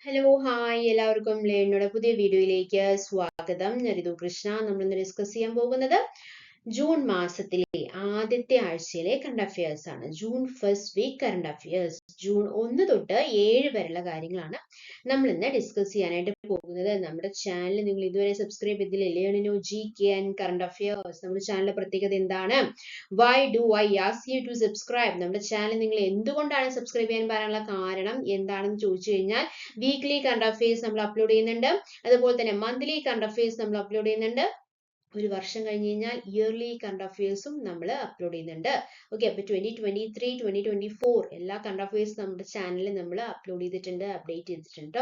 Hello hi എല്ലാവർക്കും ലേണയുടെ പുതിയ വീഡിയോയിലേക്ക് സ്വാഗതം. ഞാൻ ഋതു കൃഷ്ണ. നമ്മൾ ഇന്ന് ഡിസ്കസ് ചെയ്യാൻ പോകുന്നത് ജൂൺ മാസത്തിലെ ആദ്യത്തെ ആഴ്ചയിലെ കറണ്ട് അഫയേഴ്സ് ആണ്. June first week current affairs. June 1 തൊട്ട് 7 വരെയുള്ള കാര്യങ്ങളാണ് നമ്മൾ ഇന്ന് ഡിസ്കസ് ചെയ്യാനായിട്ട് പോകുന്നത്. നമ്മുടെ ചാനൽ നിങ്ങൾ ഇതുവരെ സബ്സ്ക്രൈബ് ചെയ്തില്ല, ലേണിനോ G K and current affairs. നമ്മുടെ ചാനലിന്റെ പ്രത്യേകത എന്താണ്? Why do I ask you to subscribe? നമ്മുടെ ചാനൽ നിങ്ങൾ എന്തുകൊണ്ടാണ് സബ്സ്ക്രൈബ് ചെയ്യാൻ പറയാനുള്ള കാരണം എന്താണെന്ന് ചോദിച്ചു കഴിഞ്ഞാൽ, വീക്ക്ലി കറണ്ട് അഫയേഴ്സ് നമ്മൾ അപ്ലോഡ് ചെയ്യുന്നുണ്ട്, അതുപോലെ തന്നെ മന്ത്ലി കറണ്ട് അഫയേഴ്സ് നമ്മൾ അപ്ലോഡ് ചെയ്യുന്നുണ്ട്, ഒരു വർഷം കഴിഞ്ഞ് കഴിഞ്ഞാൽ ഇയർലി കറണ്ട് അഫയേഴ്സും നമ്മൾ അപ്ലോഡ് ചെയ്യുന്നുണ്ട്. ഓക്കെ, അപ്പൊ 2023 2024 എല്ലാ കറണ്ട് അഫയേഴ്സ് നമ്മുടെ ചാനലിൽ നമ്മൾ അപ്ലോഡ് ചെയ്തിട്ടുണ്ട്, അപ്ഡേറ്റ് ചെയ്തിട്ടുണ്ട്.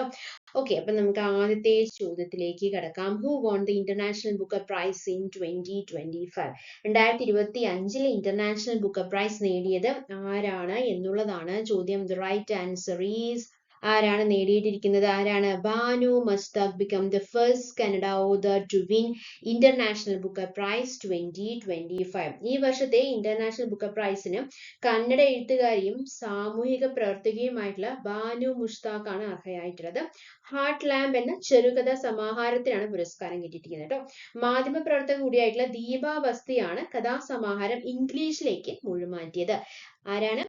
ഓക്കെ, അപ്പൊ നമുക്ക് ആദ്യത്തെ ചോദ്യത്തിലേക്ക് കടക്കാം. Who won the International Booker Prize in 2025? 2025 International Booker Prize നേടിയത് ആരാണ് എന്നുള്ളതാണ് ചോദ്യം. ദി റൈറ്റ് ആൻസർ ഈസ്, ആരാണ് നേടിയിട്ടിരിക്കുന്നത്? ആരാണ്? Banu Mushtaq become the first Kannada author to win International Booker Prize 2025. ഈ വർഷത്തെ ഇന്റർനാഷണൽ ബുക്കർ പ്രൈസിന് കന്നഡ എഴുത്തുകാരിയും സാമൂഹിക പ്രവർത്തകയുമായിട്ടുള്ള ബാനു മുസ്താഖ് ആണ് അർഹയായിട്ടുള്ളത്. ഹാർട്ട് ലാമ്പ് എന്ന ചെറുകഥ സമാഹാരത്തിനാണ് പുരസ്കാരം കിട്ടിയിരിക്കുന്നത് കേട്ടോ. മാധ്യമ പ്രവർത്തക കൂടിയായിട്ടുള്ള ദീപ ബസ്തിയാണ് കഥാസമാഹാരം ഇംഗ്ലീഷിലേക്ക് മൊഴിമാറ്റിയത്. ആരാണ്?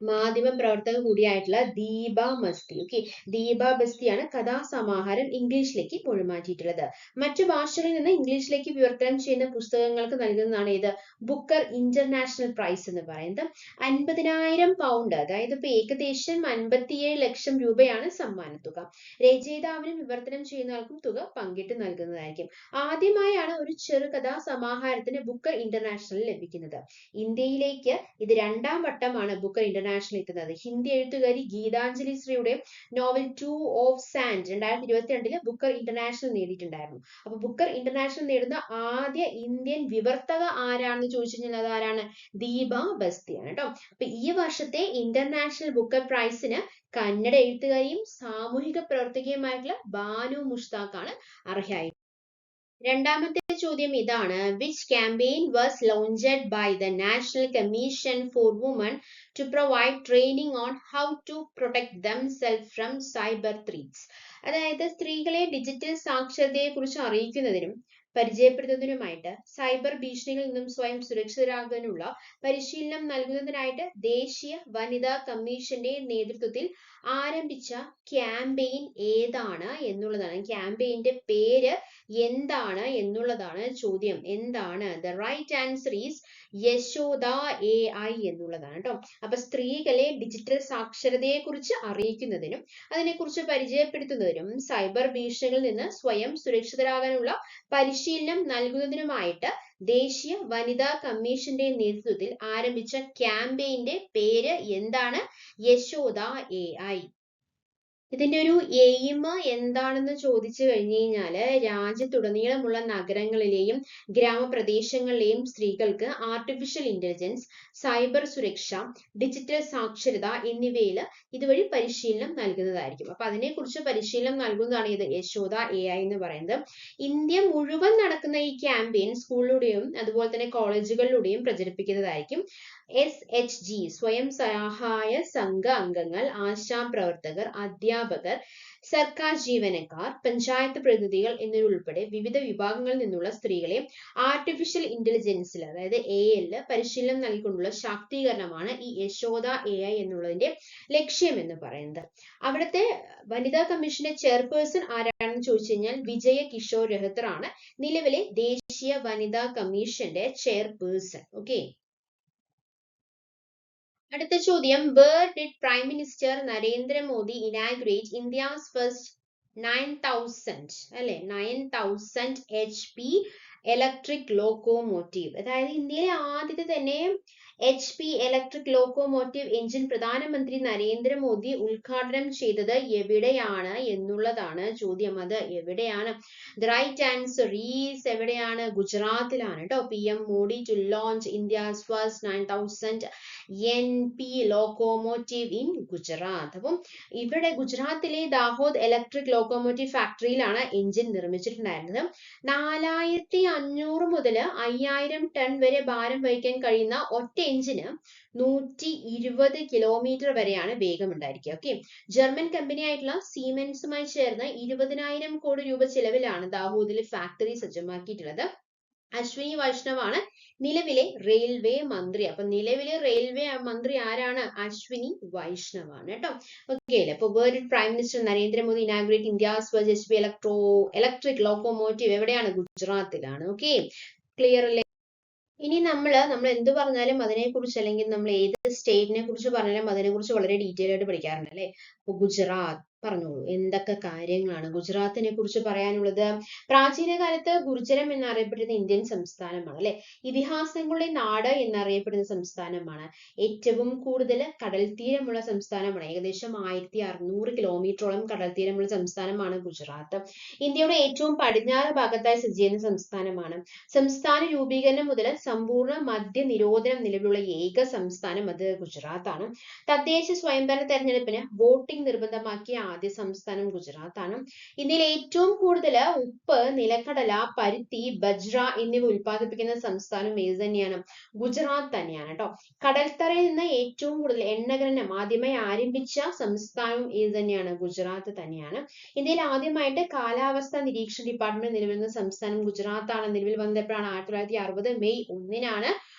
മാധ്യമ പ്രവർത്തക കൂടിയായിട്ടുള്ള ദീപ മസ്തി. ഓക്കെ, ദീപ ബസ്തിയാണ് കഥാസമാഹാരം ഇംഗ്ലീഷിലേക്ക് മൊഴിമാറ്റിയിട്ടുള്ളത്. മറ്റു ഭാഷകളിൽ നിന്ന് ഇംഗ്ലീഷിലേക്ക് വിവർത്തനം ചെയ്യുന്ന പുസ്തകങ്ങൾക്ക് നൽകുന്നതാണ് ഏത്? ബുക്കർ ഇന്റർനാഷണൽ പ്രൈസ് എന്ന് പറയുന്നത്. 50,000 പൗണ്ട്, അതായത് ഇപ്പൊ ഏകദേശം 57 ലക്ഷം രൂപയാണ് സമ്മാനത്തുക. രചയിതാവിനും വിവർത്തനം ചെയ്യുന്നവർക്കും തുക പങ്കിട്ട് നൽകുന്നതായിരിക്കും. ആദ്യമായാണ് ഒരു ചെറുകഥാ സമാഹാരത്തിന് ബുക്കർ ഇന്റർനാഷണൽ ലഭിക്കുന്നത്. ഇന്ത്യയിലേക്ക് ഇത് 2ാം വട്ടമാണ് ബുക്കർ ഇന്റർനാഷണൽ എത്തുന്നത്. ഹിന്ദി എഴുത്തുകാരി ഗീതാഞ്ജലി ശ്രീയുടെ novel 2 of sand 2022 Booker International നേടിയിട്ടുണ്ടായിരുന്നു. അപ്പൊ ബുക്കർ ഇന്റർനാഷണൽ നേടുന്ന ആദ്യ ഇന്ത്യൻ വിവർത്തക ആരാണെന്ന് ചോദിച്ചു കഴിഞ്ഞാൽ അത് ആരാണ്? ദീപ ബസ്തിയാണ് കേട്ടോ. അപ്പൊ ഈ വർഷത്തെ ഇന്റർനാഷണൽ ബുക്കർ പ്രൈസിന് കന്നഡ എഴുത്തുകാരിയും സാമൂഹിക പ്രവർത്തകയുമായിട്ടുള്ള ബാനു മുസ്താഖ് ആണ് അർഹയായി. രണ്ടാമത്തെ ചോദ്യം ഇതാണ്. Which campaign was launched by the National Commission for Women to provide training on how to protect themselves from cyber threats? അതായത് സ്ത്രീകളെ ഡിജിറ്റൽ സാക്ഷരതയെ കുറിച്ച് അറിയിക്കുന്നതിനും പരിചയപ്പെടുത്തുന്നതിനുമായിട്ട് സൈബർ ഭീഷണികളിൽ നിന്നും സ്വയം സുരക്ഷിതരാകാനുള്ള പരിശീലനം നൽകുന്നതിനായിട്ട് ദേശീയ വനിതാ കമ്മീഷന്റെ നേതൃത്വത്തിൽ ആരംഭിച്ച ക്യാമ്പയിൻ ഏതാണ് എന്നുള്ളതാണ്. ക്യാമ്പയിന്റെ പേര് എന്താണ് എന്നുള്ളതാണ് ചോദ്യം. എന്താണ്? The right answer is Yashoda AI എന്നുള്ളതാണ് കേട്ടോ. അപ്പൊ സ്ത്രീകളെ ഡിജിറ്റൽ സാക്ഷരതയെ കുറിച്ച് അറിയിക്കുന്നതിനും അതിനെക്കുറിച്ച് പരിചയപ്പെടുത്തുന്നതിനും സൈബർ ഭീഷണികളിൽ നിന്ന് സ്വയം സുരക്ഷിതരാകാനുള്ള പരിശീലനം നൽകുന്നതിനുമായിട്ട് ദേശീയ വനിതാ കമ്മീഷന്റെ നേതൃത്വത്തിൽ ആരംഭിച്ച ക്യാമ്പയിന്റെ പേര് എന്താണ്? യശോദ AI. ഇതിന്റെ ഒരു എയിം എന്താണെന്ന് ചോദിച്ചു കഴിഞ്ഞു കഴിഞ്ഞാല് രാജ്യത്തുടനീളമുള്ള നഗരങ്ങളിലെയും ഗ്രാമപ്രദേശങ്ങളിലെയും സ്ത്രീകൾക്ക് ആർട്ടിഫിഷ്യൽ ഇന്റലിജൻസ്, സൈബർ സുരക്ഷ, ഡിജിറ്റൽ സാക്ഷരത എന്നിവയിൽ ഇതുവഴി പരിശീലനം നൽകുന്നതായിരിക്കും. അപ്പൊ അതിനെക്കുറിച്ച് പരിശീലനം നൽകുന്നതാണ് ഇത് യശോദ AI എന്ന് പറയുന്നത്. ഇന്ത്യ മുഴുവൻ നടക്കുന്ന ഈ ക്യാമ്പയിൻ സ്കൂളിലൂടെയും അതുപോലെ തന്നെ കോളേജുകളിലൂടെയും പ്രചരിപ്പിക്കുന്നതായിരിക്കും. SHG സ്വയം സഹായ സംഘ അംഗങ്ങൾ, ആശാപ്രവർത്തകർ, അധ്യാപകർ, സർക്കാർ ജീവനക്കാർ, പഞ്ചായത്ത് പ്രതിനിധികൾ എന്നിവരുൾപ്പെടെ വിവിധ വിഭാഗങ്ങളിൽ നിന്നുള്ള സ്ത്രീകളെ ആർട്ടിഫിഷ്യൽ ഇന്റലിജൻസിൽ അതായത് AL പരിശീലനം നൽകിക്കൊണ്ടുള്ള ശാക്തീകരണമാണ് ഈ യശോദ AI എന്നുള്ളതിന്റെ ലക്ഷ്യം എന്ന് പറയുന്നത്. അവിടുത്തെ വനിതാ കമ്മീഷന്റെ ചെയർപേഴ്സൺ ആരാണെന്ന് ചോദിച്ചു കഴിഞ്ഞാൽ വിജയ കിഷോർ രഹത്തർ ആണ് നിലവിലെ ദേശീയ വനിതാ കമ്മീഷന്റെ ചെയർപേഴ്സൺ. ഓക്കെ, അടുത്ത ചോദ്യം. Where did Prime Minister Narendra Modi inaugurate India's first 9000 അല്ലെ 9000 HP ഇലക്ട്രിക് ലോക്കോമോട്ടീവ്? അതായത് ഇന്ത്യയിലെ ആദ്യത്തെ തന്നെ HP ഇലക്ട്രിക് ലോക്കോമോട്ടീവ് എഞ്ചിൻ പ്രധാനമന്ത്രി നരേന്ദ്രമോദി ഉദ്ഘാടനം ചെയ്തത് എവിടെയാണ് എന്നുള്ളതാണ് ചോദ്യം. അത് എവിടെയാണ്? ദ റൈറ്റ് ആൻസർ ഈസ് എവിടെയാണ്? ഗുജറാത്തിലാണ് കേട്ടോ. PM Modi to launch India's first 9000 NP locomotive in Gujarat. അപ്പം ഇവിടെ ഗുജറാത്തിലെ ദാഹോദ് ഇലക്ട്രിക് ലോക്കോമോട്ടീവ് ഫാക്ടറിയിലാണ് എഞ്ചിൻ നിർമ്മിച്ചിട്ടുണ്ടായിരുന്നത്. 4500 മുതൽ 5000 ടൺ വരെ ഭാരം വഹിക്കാൻ കഴിയുന്ന ഒറ്റ എഞ്ചിന് 120 കിലോമീറ്റർ വരെയാണ് വേഗം ഉണ്ടായിരിക്കുക. ഓക്കെ, ജർമ്മൻ കമ്പനി ആയിട്ടുള്ള സീമെൻസുമായി ചേർന്ന് 20,000 കോടി രൂപ ചെലവിലാണ് ദാഹോദിൽ ഫാക്ടറി സജ്ജമാക്കിയിട്ടുള്ളത്. അശ്വിനി വൈഷ്ണവാണ് നിലവിലെ റെയിൽവേ മന്ത്രി. അപ്പൊ നിലവിലെ റെയിൽവേ മന്ത്രി ആരാണ്? അശ്വിനി വൈഷ്ണവാണ് കേട്ടോ. ഓക്കെ അല്ലേ? അപ്പൊ world prime minister Narendra Modi inaugurate India's first HP electric locomotive എവിടെയാണ്? ഗുജറാത്തിലാണ്. ഓക്കെ, ക്ലിയർ അല്ലേ? ഇനി നമ്മൾ എന്ത് പറഞ്ഞാലും അതിനെ കുറിച്ച്, അല്ലെങ്കിൽ നമ്മൾ ഏത് സ്റ്റേറ്റിനെ കുറിച്ച് പറഞ്ഞാലും അതിനെ കുറിച്ച് വളരെ ഡീറ്റെയിൽ ആയിട്ട് പഠിക്കാറുണ്ട് അല്ലെ. അപ്പൊ ഗുജറാത്ത് പറഞ്ഞോളൂ, എന്തൊക്കെ കാര്യങ്ങളാണ് ഗുജറാത്തിനെ കുറിച്ച് പറയാനുള്ളത്? പ്രാചീന കാലത്ത് ഗുർജരം എന്നറിയപ്പെടുന്ന ഇന്ത്യൻ സംസ്ഥാനമാണ് അല്ലെ. ഇതിഹാസങ്ങളുടെ നാട് എന്നറിയപ്പെടുന്ന സംസ്ഥാനമാണ്. ഏറ്റവും കൂടുതൽ കടൽ തീരമുള്ള സംസ്ഥാനമാണ്. ഏകദേശം 1600 കിലോമീറ്ററോളം കടൽ തീരമുള്ള സംസ്ഥാനമാണ് ഗുജറാത്ത്. ഇന്ത്യയുടെ ഏറ്റവും പടിഞ്ഞാറ് ഭാഗത്തായി സ്ഥിതി ചെയ്യുന്ന സംസ്ഥാനമാണ്. സംസ്ഥാന രൂപീകരണം മുതൽ സമ്പൂർണ്ണ മദ്യ നിരോധനം നിലവിലുള്ള ഏക സംസ്ഥാനം അത് ഗുജറാത്താണ്. തദ്ദേശ സ്വയംഭരണ തെരഞ്ഞെടുപ്പിന് വോട്ടിംഗ് നിർബന്ധമാക്കിയ ആദ്യ സംസ്ഥാനം ഗുജറാത്താണ്. ഇന്ത്യയിൽ ഏറ്റവും കൂടുതൽ ഉപ്പ്, നിലക്കടല, പരുത്തി, ബജ്ര എന്നിവ ഉൽപ്പാദിപ്പിക്കുന്ന സംസ്ഥാനം ഏത് തന്നെയാണ്? ഗുജറാത്ത് തന്നെയാണ് കേട്ടോ. കടൽത്തറയിൽ നിന്ന് ഏറ്റവും കൂടുതൽ എണ്ണ ഖനനം ആദ്യമായി ആരംഭിച്ച സംസ്ഥാനം ഏത് തന്നെയാണ്? ഗുജറാത്ത് തന്നെയാണ്. ഇന്ത്യയിൽ ആദ്യമായിട്ട് കാലാവസ്ഥാ നിരീക്ഷണ ഡിപ്പാർട്ട്മെന്റ് നിലവിൽ വന്ന സംസ്ഥാനം ഗുജറാത്താണ്. നിലവിൽ വന്നപ്പോഴാണ് 1960 മെയ് 1-നാണ്.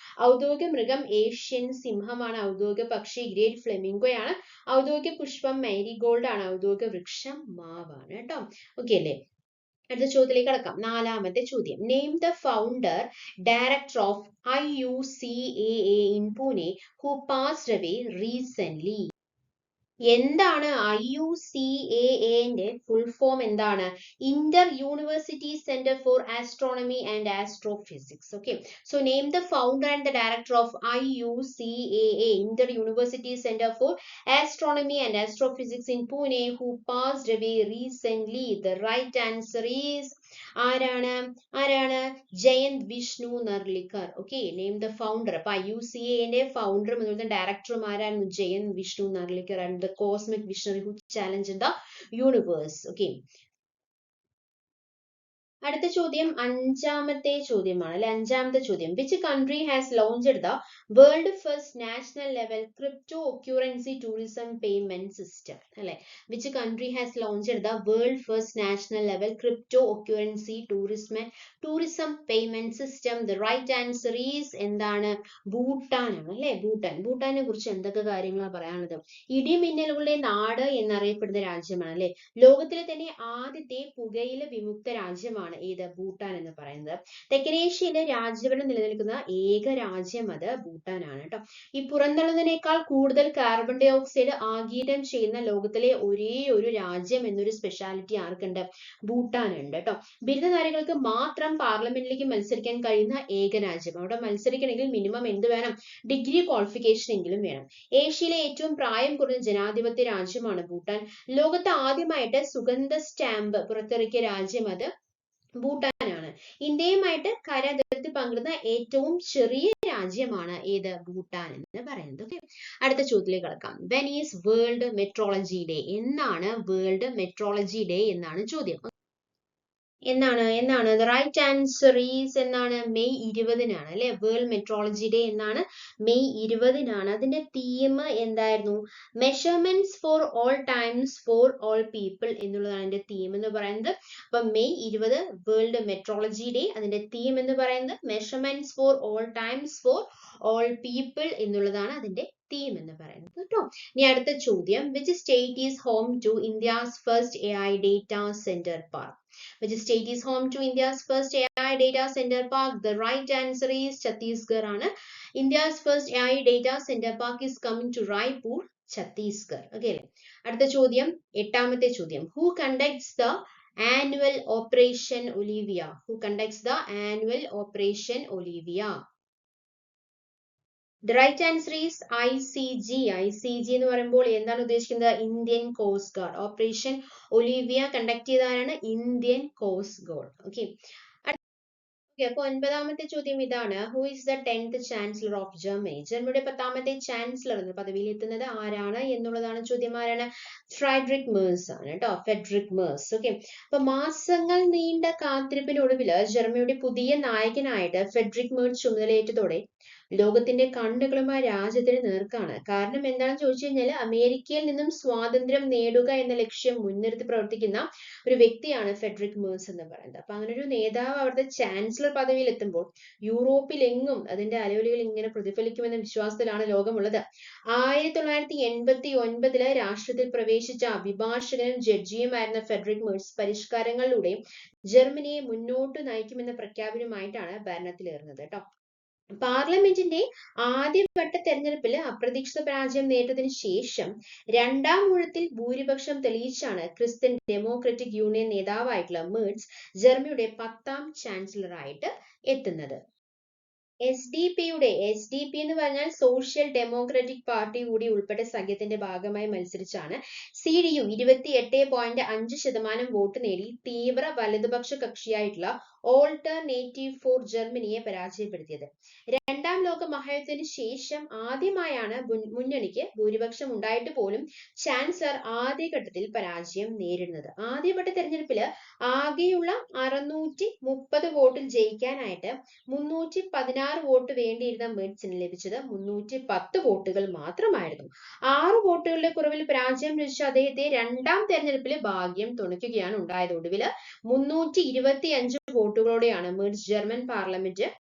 ഔദ്യോഗിക മൃഗം ഏഷ്യൻ സിംഹമാണ്. ഔദ്യോഗിക പക്ഷി ഗ്രേറ്റ് ഫ്ലെമിംഗോയാണ്. ഔദ്യോഗിക പുഷ്പം മാരിഗോൾഡ് ആണ്. ഔദ്യോഗിക വൃക്ഷം മാവാണ് കേട്ടോ. ഓക്കെ അല്ലേ? അടുത്ത ചോദ്യത്തിലേക്ക് കടക്കാം. 4ാമത്തെ ചോദ്യം. Name the founder director of IUCAA in Pune who passed away recently. എന്താണ് IUCAA-ന്റെ ഫുൾ ഫോം? എന്താണ്? Inter University Centre for Astronomy and Astrophysics. Okay, so name the founder and the director of IUCAA, Inter University Centre for Astronomy and Astrophysics in Pune who passed away recently. The right answer is ആരാണ്? Jayant Vishnu Narlikar. Okay, name the founder. അപ്പൊ IUCAA-ന്റെ ഫൗണ്ടറും അതുപോലെ ഡയറക്ടറും ആരാണ്? Jayant Vishnu Narlikar and the cosmic visionary who challenge the universe. Okay, അടുത്ത ചോദ്യം 5ാമത്തെ ചോദ്യമാണ് അല്ലെ. 5ാമത്തെ ചോദ്യം. Which country has launched the world first national level cryptocurrency tourism payment system അല്ലെ. Which country has launched the world first national level cryptocurrency tourism payment system. The right answer is എന്താണ്? ഭൂട്ടാൻ ആണ് അല്ലെ. ഭൂട്ടാനെ കുറിച്ച് എന്തൊക്കെ കാര്യങ്ങളാണ് പറയാനുള്ളത്? ഇടിമിന്നലുകളുടെ നാട് എന്നറിയപ്പെടുന്ന രാജ്യമാണ് അല്ലെ. ലോകത്തിലെ തന്നെ ആദ്യത്തെ പുകയില വിമുക്ത രാജ്യമാണ് ഏത്? ഭൂട്ടാൻ എന്ന് പറയുന്നത്. തെക്കനേഷ്യയിലെ രാജ്യഭരണം നിലനിൽക്കുന്ന ഏക രാജ്യം അത് ഭൂട്ടാനാണ് കേട്ടോ. ഈ പുറന്തള്ളുന്നതിനേക്കാൾ കൂടുതൽ കാർബൺ ഡൈ ഓക്സൈഡ് ആഗിരണം ചെയ്യുന്ന ലോകത്തിലെ ഒരേ ഒരു രാജ്യം എന്നൊരു സ്പെഷ്യാലിറ്റി ആർക്കുണ്ട്? ഭൂട്ടാൻ ഉണ്ട് കേട്ടോ. ബിരുദധാരികൾക്ക് മാത്രം പാർലമെന്റിലേക്ക് മത്സരിക്കാൻ കഴിയുന്ന ഏക രാജ്യം. അവിടെ മത്സരിക്കണമെങ്കിൽ മിനിമം എന്ത് വേണം? ഡിഗ്രി ക്വാളിഫിക്കേഷൻ എങ്കിലും വേണം. ഏഷ്യയിലെ ഏറ്റവും പ്രായം കുറഞ്ഞ ജനാധിപത്യ രാജ്യമാണ് ഭൂട്ടാൻ. ലോകത്ത് ആദ്യമായിട്ട് സുഗന്ധ സ്റ്റാമ്പ് പുറത്തിറക്കിയ രാജ്യം അത് ഭൂട്ടാനാണ്. ഇന്ത്യയുമായിട്ട് കരതിർത്തി പങ്കിടുന്ന ഏറ്റവും ചെറിയ രാജ്യമാണ് ഏത്? ഭൂട്ടാൻ എന്ന് പറയുന്നത്. ഓക്കെ, അടുത്ത ചോദ്യത്തിലേക്ക് കടക്കാം. When is world metrology day? എന്നാണ് വേൾഡ് മെട്രോളജി ഡേ എന്നാണ് ചോദ്യം. എന്നാണ്? ദ റൈറ്റ് ആൻസർ ഈസ് എന്താണ്? മെയ് 20-നാണ് അല്ലെ. വേൾഡ് മെട്രോളജി ഡേ എന്നാണ് മെയ് 20-നാണ്. അതിന്റെ തീം എന്തായിരുന്നു? Measurements for all times for all people എന്നുള്ളതാണ് അതിന്റെ തീം എന്ന് പറയുന്നത്. അപ്പൊ മെയ് 20 വേൾഡ് മെട്രോളജി ഡേ. അതിന്റെ തീം എന്ന് പറയുന്നത് measurements for all times for all people എന്നുള്ളതാണ് അതിന്റെ തീം എന്ന് പറയുന്നത് കേട്ടോ. ഇനി അടുത്ത ചോദ്യം. Which state is home to India's first AI data centre park? Which state is home to India's first AI data center park? The right answer is Chhattisgarh ആണ്. India's first AI data center park is coming to Raipur, Chhattisgarh. Okay. അടുത്ത ചോദ്യം 8ാമത്തെ ചോദ്യം. Who conducts the annual Operation Olivia? Who conducts the annual Operation Olivia? The right answer is ICG. ICG എന്ന് പറയുമ്പോൾ എന്താണ് ഉദ്ദേശിക്കുന്നത്? Indian coast guard. Operation Olivia conduct ചെയ്തതാണ് Indian coast guard. Okay, അപ്പൊ 9ാമത്തെ ചോദ്യം ഇതാണ്. Who is the 10th chancellor of Germany? ജർമ്മനിയുടെ 10ാമത്തെ chancellor എന്ന പദവിയിൽ എത്തുന്നത് ആരാണ് എന്നുള്ളതാണ് ചോദ്യം. ആരാണ്? ഫ്രെഡറിക് മേഴ്സ് ആണ് കേട്ടോ. Frederick Merz. ഓക്കെ, അപ്പൊ മാസങ്ങൾ നീണ്ട കാത്തിരിപ്പിനൊടുവിൽ ജർമ്മനിയുടെ പുതിയ നായകനായിട്ട് ഫ്രെഡറിക് മേഴ്സ് ചുമതലയേറ്റതോടെ ലോകത്തിന്റെ കണ്ണുകളുമായി രാജ്യത്തിന് നേർക്കാണ്. കാരണം എന്താണെന്ന് ചോദിച്ചു കഴിഞ്ഞാൽ അമേരിക്കയിൽ നിന്നും സ്വാതന്ത്ര്യം നേടുക എന്ന ലക്ഷ്യം മുൻനിർത്തി പ്രവർത്തിക്കുന്ന ഒരു വ്യക്തിയാണ് ഫ്രെഡറിക് മേഴ്സ് എന്ന് പറയുന്നത്. അപ്പൊ അങ്ങനെ ഒരു നേതാവ് അവിടുത്തെ ചാൻസലർ പദവിയിൽ എത്തുമ്പോൾ യൂറോപ്പിലെങ്ങും അതിന്റെ അലയൊലികൾ ഇങ്ങനെ പ്രതിഫലിക്കുമെന്ന വിശ്വാസത്തിലാണ് ലോകമുള്ളത്. 1989 രാഷ്ട്രത്തിൽ പ്രവേശിച്ച അഭിഭാഷകനും ജഡ്ജിയുമായിരുന്ന ഫ്രെഡറിക് മേഴ്സ് പരിഷ്കാരങ്ങളിലൂടെയും ജർമ്മനിയെ മുന്നോട്ട് നയിക്കുമെന്ന പ്രഖ്യാപനവുമായിട്ടാണ് ഭരണത്തിലേറുന്നത് കേട്ടോ. പാർലമെന്റിന്റെ ആദ്യവട്ട തെരഞ്ഞെടുപ്പിൽ അപ്രതീക്ഷിത പരാജയം നേരിട്ടതിനു ശേഷം രണ്ടാം ഊഴത്തിൽ ഭൂരിപക്ഷം തെളിയിച്ചാണ് ക്രിസ്ത്യൻ ഡെമോക്രാറ്റിക് യൂണിയൻ നേതാവായിട്ടുള്ള മേഴ്സ് ജർമ്മനിയുടെ 10ാം ചാൻസലറായിട്ട് എത്തുന്നത്. എസ് ഡി പി എന്ന് പറഞ്ഞാൽ സോഷ്യൽ ഡെമോക്രാറ്റിക് പാർട്ടി കൂടി ഉൾപ്പെട്ട സഖ്യത്തിന്റെ ഭാഗമായി മത്സരിച്ചാണ് CDU 28.5% വോട്ട് നേടി തീവ്ര വലതുപക്ഷ കക്ഷിയായിട്ടുള്ള ഓൾട്ടർനേറ്റീവ് ഫോർ ജർമ്മനിയെ പരാജയപ്പെടുത്തിയത്. രണ്ടാം ലോക മഹായുദ്ധത്തിന് ശേഷം ആദ്യമായാണ് മുന്നണിക്ക് ഭൂരിപക്ഷം ഉണ്ടായിട്ട് പോലും ചാൻസലർ ആദ്യഘട്ടത്തിൽ പരാജയം നേരിടുന്നത്. ആദ്യവട്ട തെരഞ്ഞെടുപ്പിൽ ആകെയുള്ള 630 വോട്ടിൽ ജയിക്കാനായിട്ട് 316 വോട്ട് വേണ്ടിയിരുന്ന മേഴ്സിന് ലഭിച്ചത് 310 വോട്ടുകൾ മാത്രമായിരുന്നു. 6 വോട്ടുകളുടെ കുറവിൽ പരാജയം ലഭിച്ച അദ്ദേഹത്തെ രണ്ടാം തെരഞ്ഞെടുപ്പിൽ ഭാഗ്യം തുണയ്ക്കുകയാണ് ഉണ്ടായത്. ഒടുവിൽ 325 വോട്ടുകളോടെയാണ് മേഴ്സ് ജർമ്മൻ പാർലമെന്റിലേക്ക്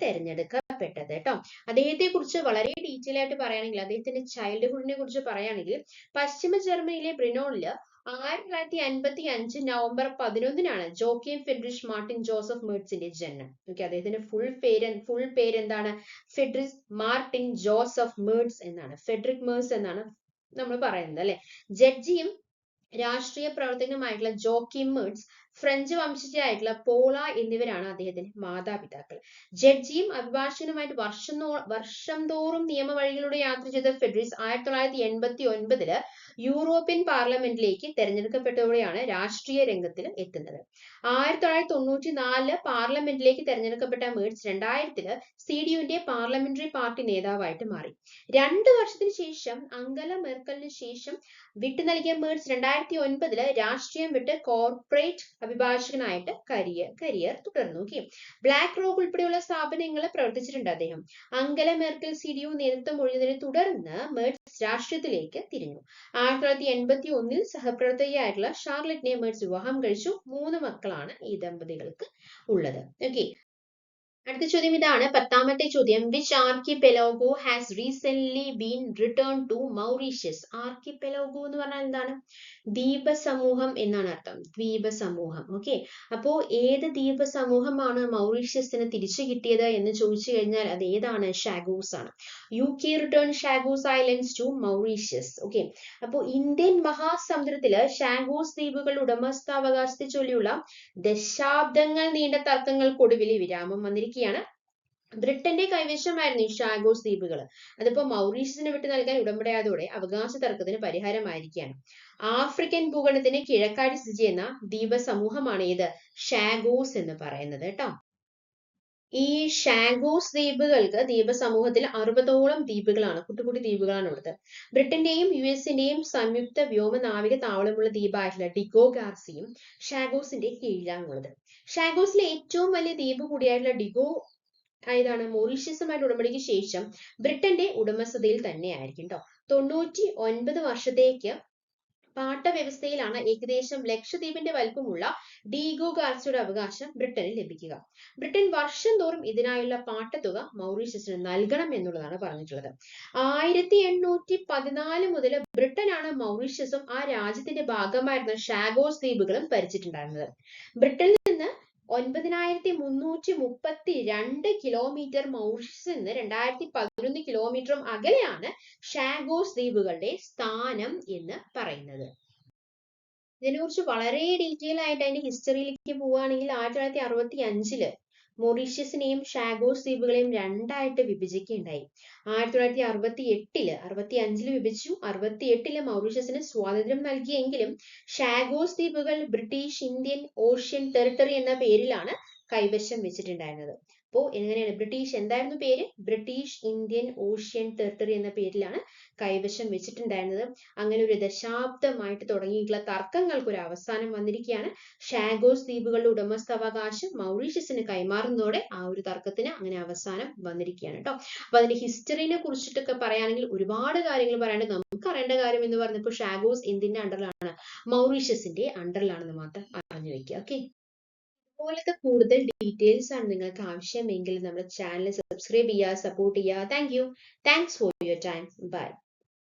തെരഞ്ഞെടുക്കപ്പെട്ടത് കേട്ടോ. അദ്ദേഹത്തെ കുറിച്ച് വളരെ ഡീറ്റെയിൽ ആയിട്ട് പറയുകയാണെങ്കിൽ അദ്ദേഹത്തിന്റെ ചൈൽഡ്ഹുഡിനെ കുറിച്ച് പറയുകയാണെങ്കിൽ പശ്ചിമ ജർമ്മനിയിലെ ബ്രിനോണില് 1955 നവംബർ 11 ജോക്കിയം ഫ്രിഡ്രിഷ് മാർട്ടിൻ ജോസഫ് മേഴ്സിന്റെ ജനനം. ഓക്കെ, അദ്ദേഹത്തിന്റെ ഫുൾ പേര് എന്താണ്? ഫ്രിഡ്രിഷ് മാർട്ടിൻ ജോസഫ് മേഴ്സ് എന്നാണ്. ഫ്രെഡറിക് മേഴ്സ് എന്നാണ് നമ്മൾ പറയുന്നത് അല്ലെ. ജഡ്ജിയും രാഷ്ട്രീയ പ്രവർത്തകനുമായിട്ടുള്ള ജോക്കിം മേഴ്സ് ഫ്രഞ്ച് വംശജയായിട്ടുള്ള പോള എന്നിവരാണ് അദ്ദേഹത്തിന്റെ മാതാപിതാക്കൾ. ജഡ്ജിയും അഭിഭാഷകനുമായിട്ട് വർഷം തോറും നിയമവഴികളിലൂടെ യാത്ര ചെയ്ത ഫ്രെഡറിക് 1989 യൂറോപ്യൻ പാർലമെന്റിലേക്ക് തെരഞ്ഞെടുക്കപ്പെട്ടതോടെയാണ് രാഷ്ട്രീയ രംഗത്തിൽ എത്തുന്നത്. 1994 പാർലമെന്റിലേക്ക് തെരഞ്ഞെടുക്കപ്പെട്ട മേഴ്സ് 2000 CDUവിന്റെ പാർലമെന്ററി പാർട്ടി നേതാവായിട്ട് മാറി. 2 വർഷത്തിന് ശേഷം അംഗല മെർക്കലിന് ശേഷം വിട്ടു നൽകിയ മേഴ്സ് 2009 രാഷ്ട്രീയം വിട്ട് കോർപ്പറേറ്റ് അഭിഭാഷകനായിട്ട് കരിയർ തുടർന്നു. ബ്ലാക്ക് റോക്ക് ഉൾപ്പെടെയുള്ള സ്ഥാപനങ്ങളിൽ പ്രവർത്തിച്ചിട്ടുണ്ട് അദ്ദേഹം. അംഗല മെർക്കൽ CDU നേതൃത്വം ഒഴിഞ്ഞതിനെ തുടർന്ന് മേഴ്സ് രാഷ്ട്രീയത്തിലേക്ക് തിരിഞ്ഞു. 1981 സഹപ്രവർത്തകയായിട്ടുള്ള ഷാർലറ്റിനെ മേഴ്സ് വിവാഹം കഴിച്ചു. 3 മക്കളാണ് ഈ ദമ്പതികൾക്ക് ഉള്ളത്. ഓക്കെ, അടുത്ത ചോദ്യം ഇതാണ്, 10ാമത്തെ ചോദ്യം. Which archipelago has recently been return to Mauritius? Archipelago എന്ന് പറഞ്ഞാൽ എന്താണ്? ദ്വീപസമൂഹം എന്നാണ് അർത്ഥം. ദ്വീപസമൂഹം. ഓക്കെ, അപ്പോ ഏത് ദ്വീപസമൂഹമാണ് മൗറീഷ്യസിന് തിരിച്ചു കിട്ടിയത് എന്ന് ചോദിച്ചു കഴിഞ്ഞാൽ അത് ഏതാണ്? ഷാഗോസ് ആണ്. UK return Chagos islands to Mauritius. Okay, അപ്പോ ഇന്ത്യൻ മഹാസമുദ്രത്തില് ഷാഗോസ് ദ്വീപുകൾ ഉടമസ്ഥാവകാശത്തെ ചൊല്ലിയുള്ള ദശാബ്ദങ്ങൾ നീണ്ട തർക്കങ്ങൾക്കൊടുവിൽ വിരാമം വന്നിരിക്കുകയാണ്. ബ്രിട്ടന്റെ കൈവശമായിരുന്നു ഈ ഷാഗോസ് ദ്വീപുകൾ. അതിപ്പോ മൗറീഷ്യസിന് വിട്ടു നൽകാൻ ഉടമ്പടിയായതോടെ അവകാശ തർക്കത്തിന് പരിഹാരമായിരിക്കുകയാണ്. ആഫ്രിക്കൻ ഭൂഖണ്ഡത്തിന് കിഴക്കായി സ്ഥിതി ചെയ്യുന്ന ദ്വീപ സമൂഹമാണ് ഏത്? ഷാഗോസ് എന്ന് പറയുന്നത് കേട്ടോ. ഈ ഷാഗോസ് ദ്വീപുകൾക്ക് ദ്വീപസമൂഹത്തിൽ 60ഓളം ദ്വീപുകളാണ്, കുട്ടി ദ്വീപുകളാണ് ഉള്ളത്. ബ്രിട്ടന്റെയും US-ന്റെയും സംയുക്ത വ്യോമ നാവിക താവളമുള്ള ദ്വീപായിട്ടുള്ള ഡിഗോ ഗാർസിയും ഷാഗോസിന്റെ കീഴിലാണുള്ളത്. ഷാഗോസിലെ ഏറ്റവും വലിയ ദ്വീപ് കൂടിയായിട്ടുള്ള ഡിഗോ ഏതാണ്? മൗറീഷ്യസുമായിട്ട് ഉടമ്പടിക്ക് ശേഷം ബ്രിട്ടന്റെ ഉടമസ്ഥതയിൽ തന്നെയായിരിക്കും കേട്ടോ. 99 വർഷത്തേക്ക് പാട്ട വ്യവസ്ഥയിലാണ് ഏകദേശം ലക്ഷദ്വീപിന്റെ വലിപ്പമുള്ള ഡീഗോ ഗാർസിയുടെ അവകാശം ബ്രിട്ടന് ലഭിക്കുക. ബ്രിട്ടൻ വർഷം തോറും ഇതിനായുള്ള പാട്ടത്തുക മൗറീഷ്യസിന് നൽകണം എന്നുള്ളതാണ് പറഞ്ഞിട്ടുള്ളത്. 1814 മുതൽ ബ്രിട്ടനാണ് മൗറീഷ്യസും ആ രാജ്യത്തിന്റെ ഭാഗമായിരുന്ന ഷാഗോസ് ദ്വീപുകളും ഭരിച്ചിട്ടുണ്ടായിരുന്നത്. ബ്രിട്ടനിൽ നിന്ന് 9332 കിലോമീറ്റർ, മൗറീഷ്യസിൽ നിന്ന് 2011 കിലോമീറ്ററും അകലെയാണ് ഷാഗോസ് ദ്വീപുകളുടെ സ്ഥാനം എന്ന് പറയുന്നത്. ഇതിനെക്കുറിച്ച് വളരെ ഡീറ്റെയിൽ ആയിട്ട് അതിന്റെ ഹിസ്റ്ററിയിലേക്ക് പോവുകയാണെങ്കിൽ 1965 മൊറീഷ്യസിനെയും ഷാഗോസ് ദ്വീപുകളെയും രണ്ടായിട്ട് വിഭജിക്കുകയുണ്ടായി. 1968 65 വിഭജിച്ചു. 68 മൗറീഷ്യസിന് സ്വാതന്ത്ര്യം നൽകിയെങ്കിലും ഷാഗോസ് ദ്വീപുകൾ ബ്രിട്ടീഷ് ഇന്ത്യൻ ഓഷ്യൻ ടെറിട്ടറി എന്ന പേരിലാണ് കൈവശം വെച്ചിട്ടുണ്ടായിരുന്നത്. അപ്പോൾ എങ്ങനെയാണ് ബ്രിട്ടീഷ് എന്തായിരുന്നു പേര്? ബ്രിട്ടീഷ് ഇന്ത്യൻ ഓഷ്യൻ ടെറിട്ടറി എന്ന പേരിലാണ് കൈവശം വെച്ചിട്ടുണ്ടായിരുന്നത്. അങ്ങനെ ഒരു ദശാബ്ദമായിട്ട് തുടങ്ങിയിട്ടുള്ള തർക്കങ്ങൾക്ക് ഒരു അവസാനം വന്നിരിക്കുകയാണ്. ഷാഗോസ് ദ്വീപുകളുടെ ഉടമസ്ഥാവകാശം മൗറീഷ്യസിന് കൈമാറുന്നതോടെ ആ ഒരു തർക്കത്തിന് അങ്ങനെ അവസാനം വന്നിരിക്കുകയാണ് കേട്ടോ. അപ്പൊ അതിന്റെ ഹിസ്റ്ററിനെ കുറിച്ചിട്ടൊക്കെ പറയുകയാണെങ്കിൽ ഒരുപാട് കാര്യങ്ങൾ പറയാണ്ട് നമുക്ക് അറിയേണ്ട കാര്യം എന്ന് പറഞ്ഞപ്പോൾ ഷാഗോസ് എന്തിന്റെ അണ്ടറിലാണ്? മൗറീഷ്യസിന്റെ അണ്ടറിലാണെന്ന് മാത്രം അറിഞ്ഞു വെക്കുക. ഓക്കെ, ഇതുപോലത്തെ കൂടുതൽ ഡീറ്റെയിൽസ് ആണ് നിങ്ങൾക്ക് ആവശ്യമെങ്കിൽ നമ്മുടെ ചാനൽ സബ്സ്ക്രൈബ് ചെയ്യുക, സപ്പോർട്ട് ചെയ്യുക. Thank you. Thanks for your time. By.